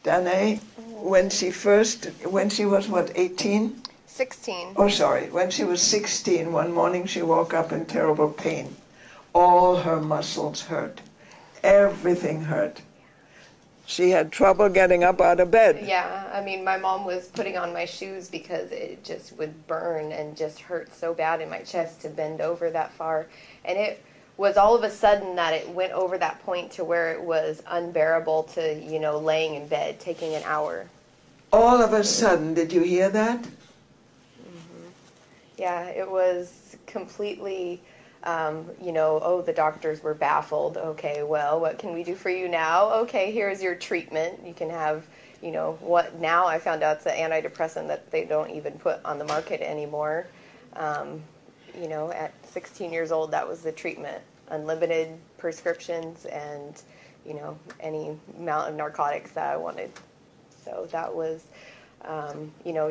Danae, when she was, what, 18? 16. Oh, sorry. When she was 16, one morning she woke up in terrible pain. All her muscles hurt. Everything hurt. She had trouble getting up out of bed. Yeah, I mean, my mom was putting on my shoes because it just would burn and just hurt so bad in my chest to bend over that far. And it was all of a sudden that it went over that point to where it was unbearable to, laying in bed, taking an hour. All of a sudden, did you hear that? Mm-hmm. Yeah, it was completely, the doctors were baffled. Okay, well, what can we do for you now? Okay, here's your treatment. You can have, what now I found out it's an antidepressant that they don't even put on the market anymore. At 16 years old, that was the treatment. Unlimited prescriptions and, any amount of narcotics that I wanted. So that was,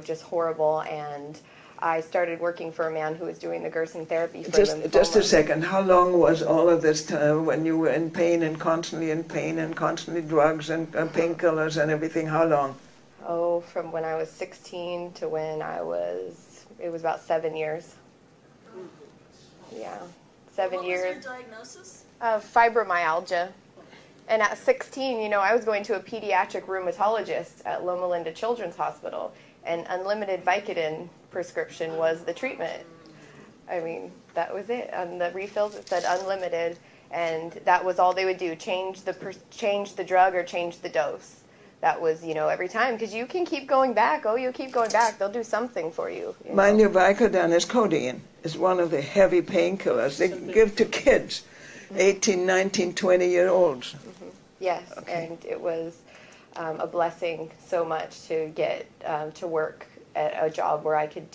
just horrible. And I started working for a man who was doing the Gerson therapy for lymphoma. Just a second. How long was all of this time when you were in pain and constantly drugs and painkillers and everything? How long? Oh, from when I was 16 to when it was about 7 years. Yeah, 7 years. What was your diagnosis? Fibromyalgia. And at 16, I was going to a pediatric rheumatologist at Loma Linda Children's Hospital, and unlimited Vicodin prescription was the treatment. I mean, that was it. On the refills, it said unlimited, and that was all they would do, change the drug or change the dose. That was, every time, because you can keep going back. Oh, you keep going back. They'll do something for you. Mind you, Vicodin is codeine. It's one of the heavy painkillers they give to kids, 18, 19, 20-year-olds. Mm-hmm. Yes, okay. And it was a blessing so much to get to work at a job where I could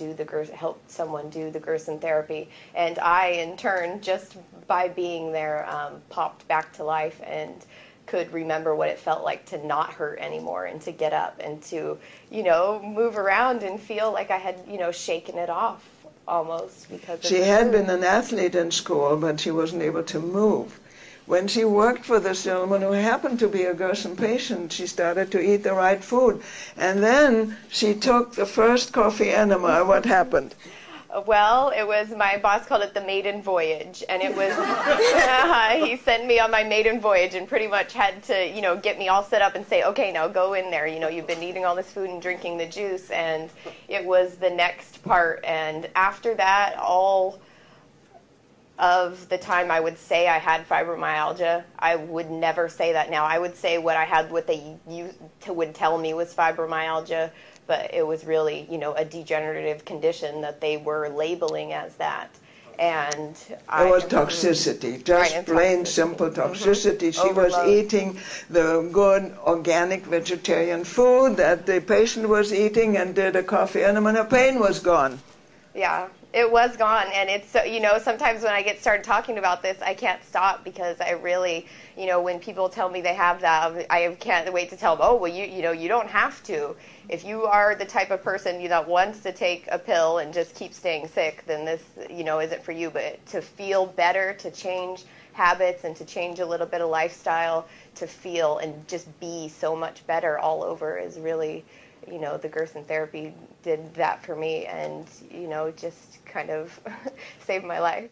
help someone do the Gerson therapy. And I, in turn, just by being there, popped back to life and could remember what it felt like to not hurt anymore and to get up and to, move around and feel like I had, shaken it off almost because of She had been an athlete in school, but she wasn't able to move. When she worked for this gentleman who happened to be a Gerson patient, she started to eat the right food. And then she took the first coffee enema. What happened? Well, it was, my boss called it the maiden voyage, and it was, he sent me on my maiden voyage and pretty much had to, get me all set up and say, okay, now go in there, you've been eating all this food and drinking the juice, and it was the next part. And after that, all of the time I would say I had fibromyalgia, I would never say that now. I would say what I had, what they would tell me was fibromyalgia, but it was really, a degenerative condition that they were labeling as that. And it was toxicity, just right, plain simple toxicity. Mm-hmm. She was eating the good organic vegetarian food that the patient was eating and did a coffee enema and her pain was gone. Yeah. It was gone, and it's, sometimes when I get started talking about this, I can't stop because I really, when people tell me they have that, I can't wait to tell them, oh, well, you don't have to. If you are the type of person that wants to take a pill and just keep staying sick, then this, isn't for you. But to feel better, to change habits and to change a little bit of lifestyle, to feel and just be so much better all over is really, the Gerson therapy did that for me and, just kind of saved my life.